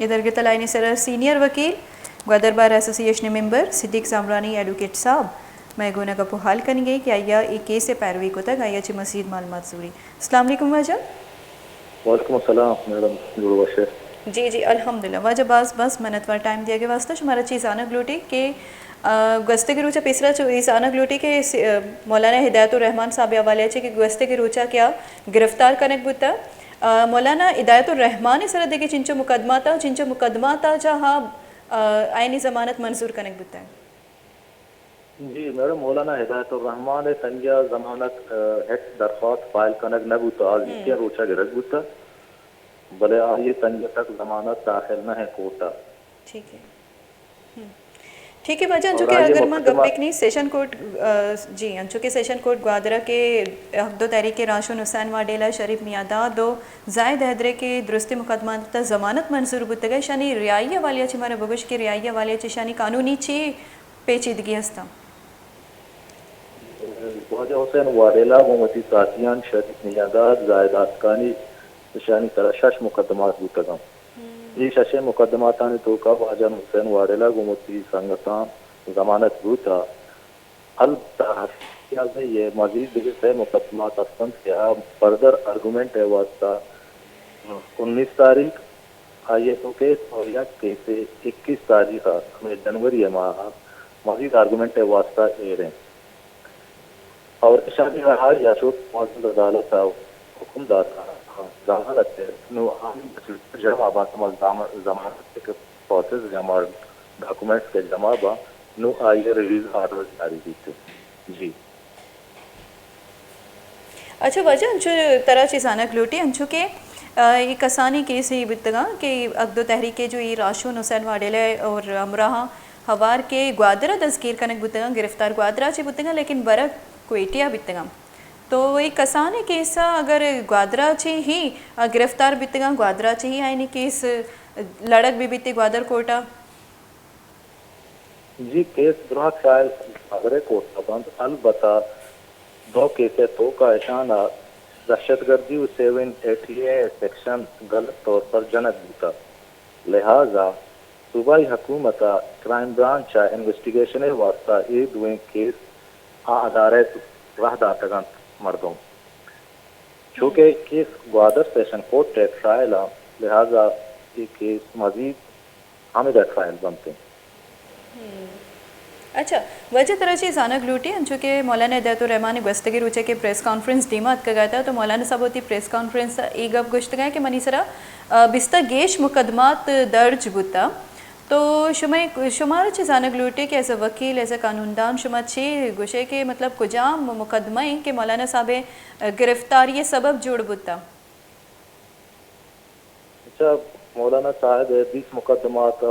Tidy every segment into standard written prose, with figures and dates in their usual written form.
ادھر کے تلائنی سر سینئر وکیل گوادر بار ایسوسیشن ممبر صدیق زامرانی ایڈوکیٹ صاحب میں گونا کا حال کریں گے کہ آیا ایک کیس سے پیروی کو تک آیا چی مزید معلومات ضروری. السلام علیکم واجہ. وعلیکم السلام میڈم جڑوشے. جی الحمدللہ واجہ بس منتوار ٹائم دیا گیا واسطہ شمارا چیز آنا گلوٹی کہ گستے کے روچہ پیسرا چیز آنا گلوٹی کہ مولانا ہدایت الرحمان صاحب حوالے کہ گستے کے روچہ کیا گرفتار کنک بتا مولانا ہدایت الرحمان سر دیکھے چنچو مقدماتا جہاں آئینی ضمانت منظور کنک بتا ہے. جی میڈم مولانا ہدایت الرحمان سنجا ضمانت ہیٹ درخواست فائل کنک نہ بوتا آج کیا روچہ گرگ بوتا بلے آج یہ سنجا تک ضمانت داخل نہ ہے کوٹا. ٹھیک ہے باجان جو کہ اگر میں گپ ایک نہیں سیشن کورٹ جی انچو کے سیشن کورٹ گوادرہ کے دو تحریک راشن حسین واڈیلا شریف میادا دو زائد حیدرے کے درستی مقدمات ضمانت منظور بتگا شانی ریائی والیا چی مارا بگوش کی ریائی والیا چی شانی قانونی چی پیچیدگی ہستا. خواجہ حسین واڈیلا محمدی ساتھیان شریف میادا زائد آسکانی شانی طرح شش مقدمات بتگا. یہ شش مقدمات نے تو کا خواجہ حسین واڈیلا گمتی سنگتان ضمانت بوتا البتہ یہ مزید دیگر مقدمات ہستن کیا فردر آرگومنٹ ہے واسطہ 19 تاریخ آئیے تو کیس اور یک کیسے 21 تاریخ ہمیں جنوری ماہ مزید آرگومنٹ ہے واسطہ اے رہے اور شادی رہا یا شوق معزز عدالت حکم داتا ضمانت نو جمع با ضمانت کے پروسیس جمع ڈاکومنٹس کے جمع با نو آئیے ریلیز آرڈر جاری دیتے. جی اچھا وجہ انچو طرح چیز آنا گلوٹی انچو کے یہ کسانی کیس ہی بتگا کہ اگدو تحریکے جو یہ راشون حسین واڈیلا اور امراہ ہوار کے گوادرہ تذکیر کنک بتگا گرفتار گوادرہ چی بتگا لیکن برک کوئٹیا بتگا تو یہ کسانی کیسا اگر گوادرہ چی ہی گرفتار بتگا گوادرہ چی ہی آئینی کیس لڑک بھی بیتی گوادر کوٹا. جی کیس براک شائل اگرے کوٹا بند البتہ دو کیسے تو کا اشانہ دہشت گردی 788 سیکشن غلط طور پر جنک بوتا لہذا صوبائی حکومت کرائم برانچ انویسٹیگیشن واسطہ یہ دوئیں کیس عدالت راہ داتگان مردوں چونکہ کیس گوادر سیشن کورٹ ٹیک ٹرائل لہذا یہ کیس مزید حامدہ ٹرائل بنتے ہیں. اچھا وجہ طرح چیز آنا گلوٹی جو کہ مولانا ہدایت الرحمان گستگی روچے کے پریس کانفرنس دیمات کا گیا تھا تو مولانا صاحب ہوتی پریس کانفرنس ای گپ گوشت گئے کہ منی سرا بستہ گیش مقدمات درج بتا تو شمار چیز آنا گلوٹی کہ ایز اے وکیل ایز اے قانوندان شما چھ گوشے کے مطلب کجام مقدمہ ہیں کہ مولانا صاحب گرفتاری سبب جوڑ بتا. اچھا مولانا صاحب 20 مقدمات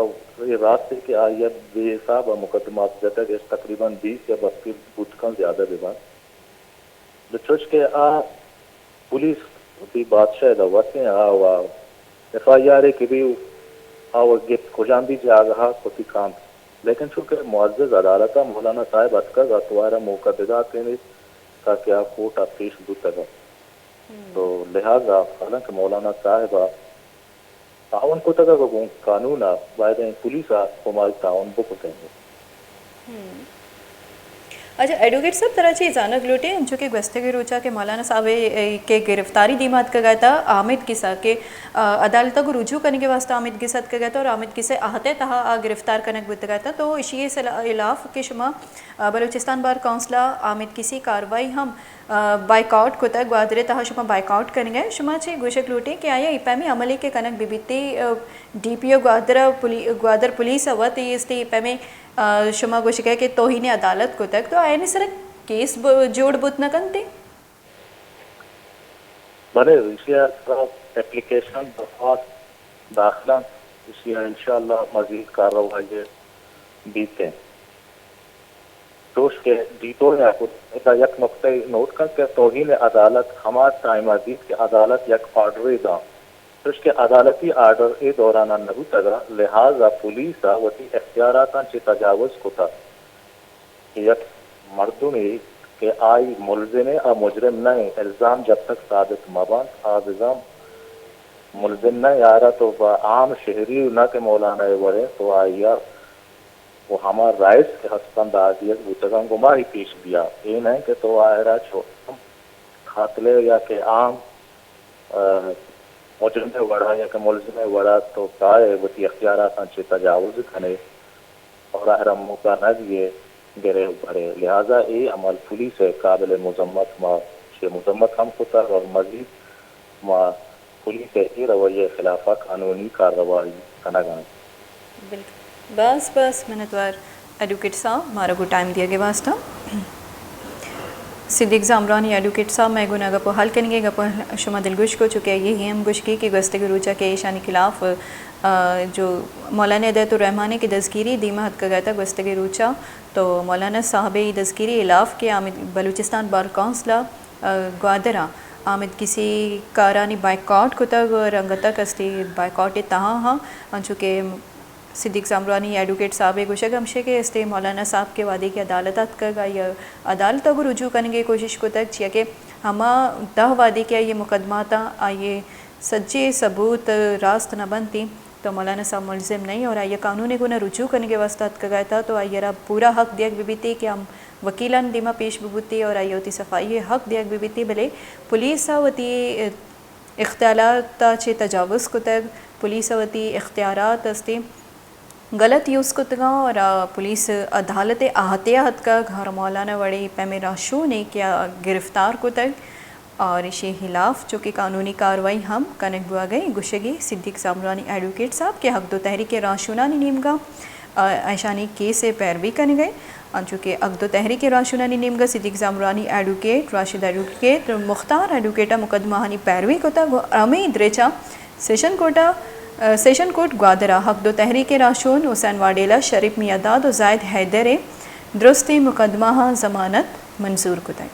راستے کے آیت بے حساب مقدمات جتا کہ تقریباً 20 یا 32 بودکاں زیادہ دے بعد لچوچ کے پولیس کی بادشاہ دوستے آوا ایف آئی آر کی بھی آوا گفت کجام بھی جاگہا کتی کام لیکن چونکہ معزز عدالتہ مولانا صاحب اتکا گاتوارا مقددات کے کا کیا کوٹا پیش بوتا گا تو لہذا حالانکہ مولانا صاحب تعاون کو تک قانون باید پولیس ہماری تعاون بکتے ہیں. اچھا ایڈوکیٹ صاحب طرح چیز آنا گلوٹے جو کہ گستگی روچا کہ مولانا صاحب کے گرفتاری دیمات کا گیا تھا حامد قصہ کے عدالتہ کو رجوع کرنے کے واسطہ حامد قصت کا گیا تھا اور حامد قصے آہتے تہا گرفتار کرنے بت گیا تھا تو اشیے الاف کے شما بلوچستان بار کونسلہ حامد کسی کاروائی ہم بائک آؤٹ کو تک گوادرے تہا شما بائک آؤٹ کریں گے شما چھ گوشک لوٹے کہ آیا ایپیمی عملی کے کنک بیبیتی ڈی پی او گوادر پولیس ہوا تی اس تی ایپیمی شما گوشک ہے کہ توہین عدالت کو تک تو آئینی سر کیس جوڑ بوت نہ کنتے بڑے اشیاء اپلیکیشن درخواست داخلہ اشیاء انشاءاللہ مزید کارروائی بیتے ہیں توش کے دیتو ہے یک نقطہ نوٹ کر کہ توہین عدالت ہمار ٹائم عزیز کے عدالت یک آرڈر دا توش کے عدالتی آرڈر ای دورانا نبو تگا لہذا پولیس وطی اختیاراتاں چی تجاوز کتا یک مردمی کہ آئی ملزم مجرم نہیں الزام جب تک ثابت مبان الزام ملزم نہ یارا تو عام شہری نہ کہ مولانا بڑے تو آئیا وہ ہمار رائس کے ہستند آدیت بوتگان گما ہی پیش دیا یہ نہیں کہ تو آئرا خاتلے یا کہ عام مجرم وڑا یا کہ ملزم وڑا تو کائے وتی اختیارات سے تجاوز کھنے اور آئرا موقع نہ دیے گرے بڑے لہذا یہ عمل پولیس ہے قابل مذمت ما مذمت ہم کو تر اور مزید ما پولیس یہ رویے خلاف قانونی کارروائی کنگان. بالکل بس منتوار ایڈوکیٹ صاحب ہمارا کو ٹائم دیا گیا واسطہ صدیق زامرانی ایڈوکیٹ صاحب میں گناہ گپو حل کریں گے گپو شما دلگوش کو چکے یہی ہم گوش کی کہ گستگی روچہ کے ایشانی خلاف جو مولانا ہدایت الرحمانی کی دستگیری دیمہ حد کا گیا تھا گستگی روچہ تو مولانا صاحب دستگیری الاف کے بلوچستان بار کونسلہ گوادرہ آمد کسی کارانی بائیکاٹ کو تک رنگتا کستی بائیکاٹ تہاں ہاں چونکہ صدیق زامرانی ایڈوکیٹ صاحب گوشگ ہمشے کے استے مولانا صاحب کے وعدے کی عدالت کر گا یا عدالت کو رجوع کرنے کی کوشش کو تک چیا کہ ہما دہ وعدے کیا یہ مقدمات آئیے سچے ثبوت راست نہ بنتی تو مولانا صاحب ملزم نہیں اور آئیے قانونی کو نہ رجوع کرنے کے واسطہ کا گیا تھا تو آئیے پورا حق دیکھ بھی تھی کہ ہم وکیلان دیما پیش ببوتی اور آئیے ہوتی صفائی حق دیکھ بھی تھی بھلے پولیس ہوتی اختیارات چے تجاوز کو تک پولیس ہوتی اختیارات استے غلط یوز کو تگا اور پولیس عدالت احتیاط کا گھر مولانا وڑے پیمے راشو نے کیا گرفتار کو تک اور اسی خلاف جو کہ قانونی کاروائی ہم کنک بوا گئی گشگی صدیق زامرانی ایڈوکیٹ صاحب کے حق دو تحریک راشونانی نیمگا ایشانی کیس سے پیروی کرنے گئے چونکہ اقدو تحریک راشونانی نیمگا صدیق زامرانی ایڈوکیٹ راشد ایڈوکیٹ مختار ایڈوکیٹا مقدمہ ہانی پیروی کو تک امید ریچا سیشن کورٹ گوادرہ حق دو تحریک راشون حسین واڈیلا شریف میاداد و زائد حیدر درستی مقدمہ ضمانت منظور کو تک